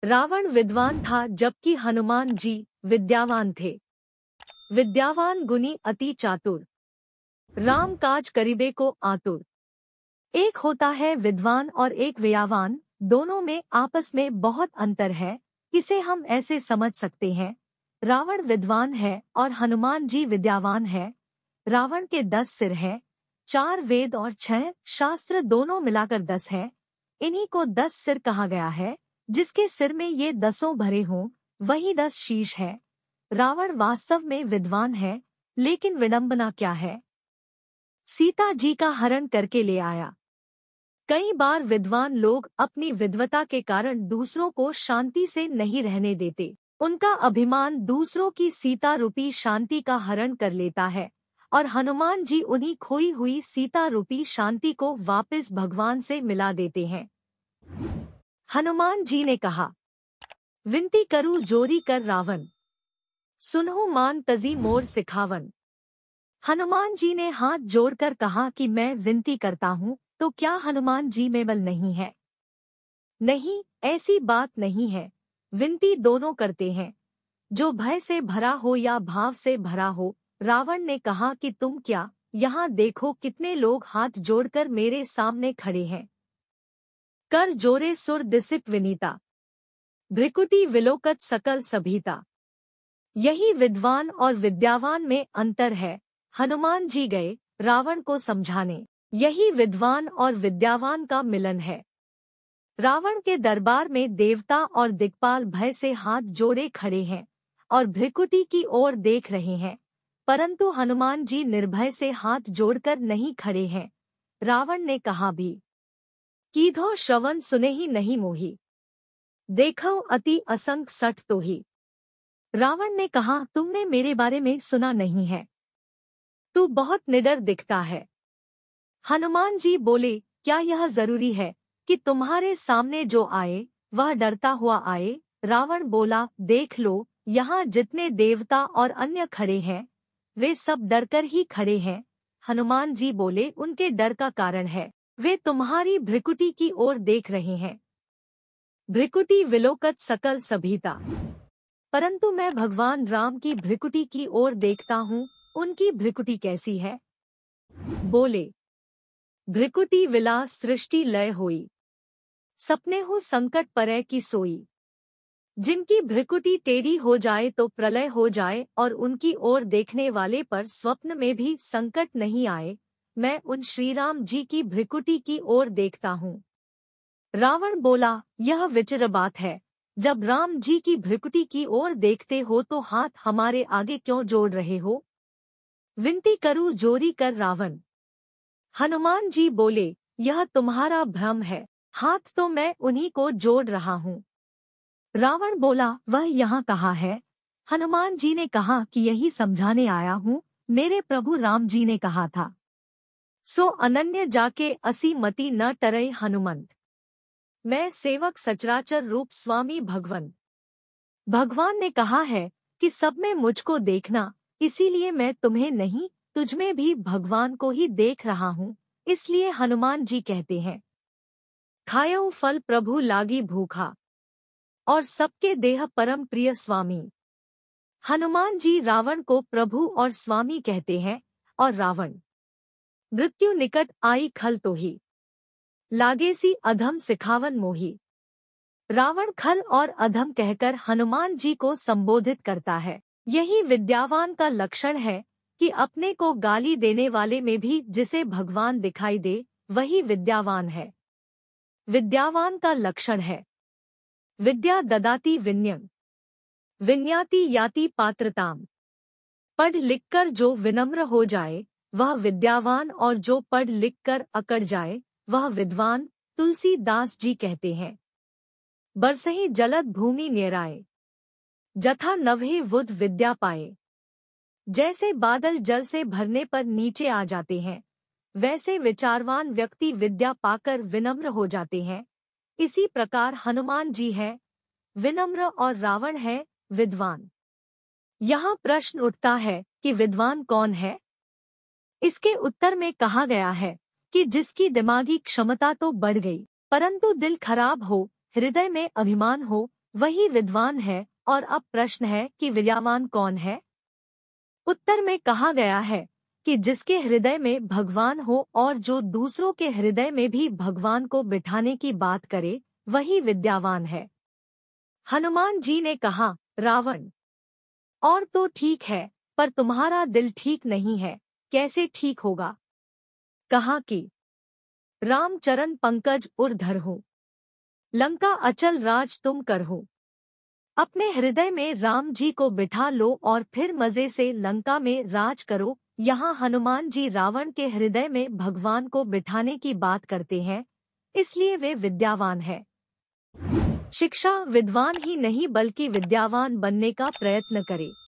रावण विद्वान था जबकि हनुमान जी विद्यावान थे। विद्यावान गुनी अति चातुर, राम काज करिबे को आतुर। एक होता है विद्वान और एक व्ययावान, दोनों में आपस में बहुत अंतर है। इसे हम ऐसे समझ सकते हैं, रावण विद्वान है और हनुमान जी विद्यावान है। रावण के 10 सिर हैं, 4 वेद और 6 शास्त्र दोनों मिलाकर 10 है। इन्हीं को 10 सिर कहा गया है। जिसके सिर में ये 10 भरे हों वही 10 शीश है। रावण वास्तव में विद्वान है, लेकिन विडंबना क्या है? सीता जी का हरण करके ले आया। कई बार विद्वान लोग अपनी विद्वता के कारण दूसरों को शांति से नहीं रहने देते। उनका अभिमान दूसरों की सीता रूपी शांति का हरण कर लेता है और हनुमान जी उन्हीं खोई हुई सीता रूपी शांति को वापस भगवान से मिला देते हैं। हनुमान जी ने कहा, विनती करूं जोरी कर रावण, सुनहु मान तजी मोर सिखावन। हनुमान जी ने हाथ जोड़कर कहा कि मैं विनती करता हूँ, तो क्या हनुमान जी में बल नहीं है? नहीं, ऐसी बात नहीं है। विनती दोनों करते हैं, जो भय से भरा हो या भाव से भरा हो। रावण ने कहा कि तुम क्या, यहाँ देखो कितने लोग हाथ जोड़कर मेरे सामने खड़े हैं। कर जोरे सुर दिसिक विनीता, भ्रिकुटी विलोकत सकल सभीता। यही विद्वान और विद्यावान में अंतर है। हनुमान जी गए रावण को समझाने, यही विद्वान और विद्यावान का मिलन है। रावण के दरबार में देवता और दिक्पाल भय से हाथ जोड़े खड़े हैं और भ्रिकुटी की ओर देख रहे हैं, परंतु हनुमान जी निर्भय से हाथ जोड़कर नहीं खड़े हैं। रावण ने कहा भी, कीधो श्रवण सुने ही नहीं मोही, देखो अति असंग सठ तो ही। रावण ने कहा, तुमने मेरे बारे में सुना नहीं है, तू बहुत निडर दिखता है। हनुमान जी बोले, क्या यह जरूरी है कि तुम्हारे सामने जो आए वह डरता हुआ आए? रावण बोला, देख लो, यहाँ जितने देवता और अन्य खड़े हैं वे सब डरकर ही खड़े हैं। हनुमान जी बोले, उनके डर का कारण है, वे तुम्हारी भ्रिकुटी की ओर देख रहे हैं। भ्रिकुटी विलोकत सकल सभीता, परंतु मैं भगवान राम की भ्रिकुटी की ओर देखता हूँ, उनकी भ्रिकुटी कैसी है? बोले, भ्रिकुटी विलास सृष्टि लय होई, सपने हो संकट परय की सोई। जिनकी भ्रिकुटी टेढ़ी हो जाए तो प्रलय हो जाए और उनकी ओर देखने वाले पर स्वप्न में भी संकट नहीं आए। मैं उन श्रीराम जी की भ्रिकुटी की ओर देखता हूँ। रावण बोला, यह विचित्र बात है, जब राम जी की भ्रिकुटी की ओर देखते हो तो हाथ हमारे आगे क्यों जोड़ रहे हो? विनती करूं जोरी कर रावण। हनुमान जी बोले, यह तुम्हारा भ्रम है, हाथ तो मैं उन्हीं को जोड़ रहा हूँ। रावण बोला, वह यहाँ कहाँ है? हनुमान जी ने कहा कि यही समझाने आया हूँ, मेरे प्रभु राम जी ने कहा था, सो अनन्य जाके असी मति न टरई हनुमंत। मैं सेवक सचराचर रूप स्वामी भगवंत। भगवान ने कहा है कि सब में मुझको देखना, इसीलिए मैं तुम्हें नहीं, तुझमें भी भगवान को ही देख रहा हूँ। इसलिए हनुमान जी कहते हैं, खायो फल प्रभु लागी भूखा, और सबके देह परम प्रिय स्वामी। हनुमान जी रावण को प्रभु और स्वामी कहते हैं और रावण, मृत्यु निकट आई खल तो ही, लागेसी अधम सिखावन मोही। रावण खल और अधम कहकर हनुमान जी को संबोधित करता है। यही विद्यावान का लक्षण है कि अपने को गाली देने वाले में भी जिसे भगवान दिखाई दे वही विद्यावान है। विद्यावान का लक्षण है, विद्या ददाति विनयं, विनयाति याति पात्रताम। पढ़ लिखकर जो विनम्र हो जाए वह विद्यावान, और जो पढ़ लिखकर अकड़ जाए वह विद्वान। तुलसीदास जी कहते हैं, बरसही जलद भूमि न्यराए, जथा नभे वुद विद्या पाए। जैसे बादल जल से भरने पर नीचे आ जाते हैं, वैसे विचारवान व्यक्ति विद्या पाकर विनम्र हो जाते हैं। इसी प्रकार हनुमान जी हैं विनम्र और रावण है विद्वान। यहाँ प्रश्न उठता है कि विद्वान कौन है? इसके उत्तर में कहा गया है कि जिसकी दिमागी क्षमता तो बढ़ गई, परंतु दिल खराब हो, हृदय में अभिमान हो, वही विद्वान है। और अब प्रश्न है कि विद्यावान कौन है? उत्तर में कहा गया है कि जिसके हृदय में भगवान हो और जो दूसरों के हृदय में भी भगवान को बिठाने की बात करे, वही विद्यावान है। हनुमान जी ने कहा, रावण और तो ठीक है, पर तुम्हारा दिल ठीक नहीं है, कैसे ठीक होगा? कहा कि राम चरण पंकज उर हो, लंका अचल राज तुम करहो। अपने हृदय में राम जी को बिठा लो और फिर मजे से लंका में राज करो। यहाँ हनुमान जी रावण के हृदय में भगवान को बिठाने की बात करते हैं, इसलिए वे विद्यावान है। शिक्षा विद्वान ही नहीं बल्कि विद्यावान बनने का प्रयत्न करे।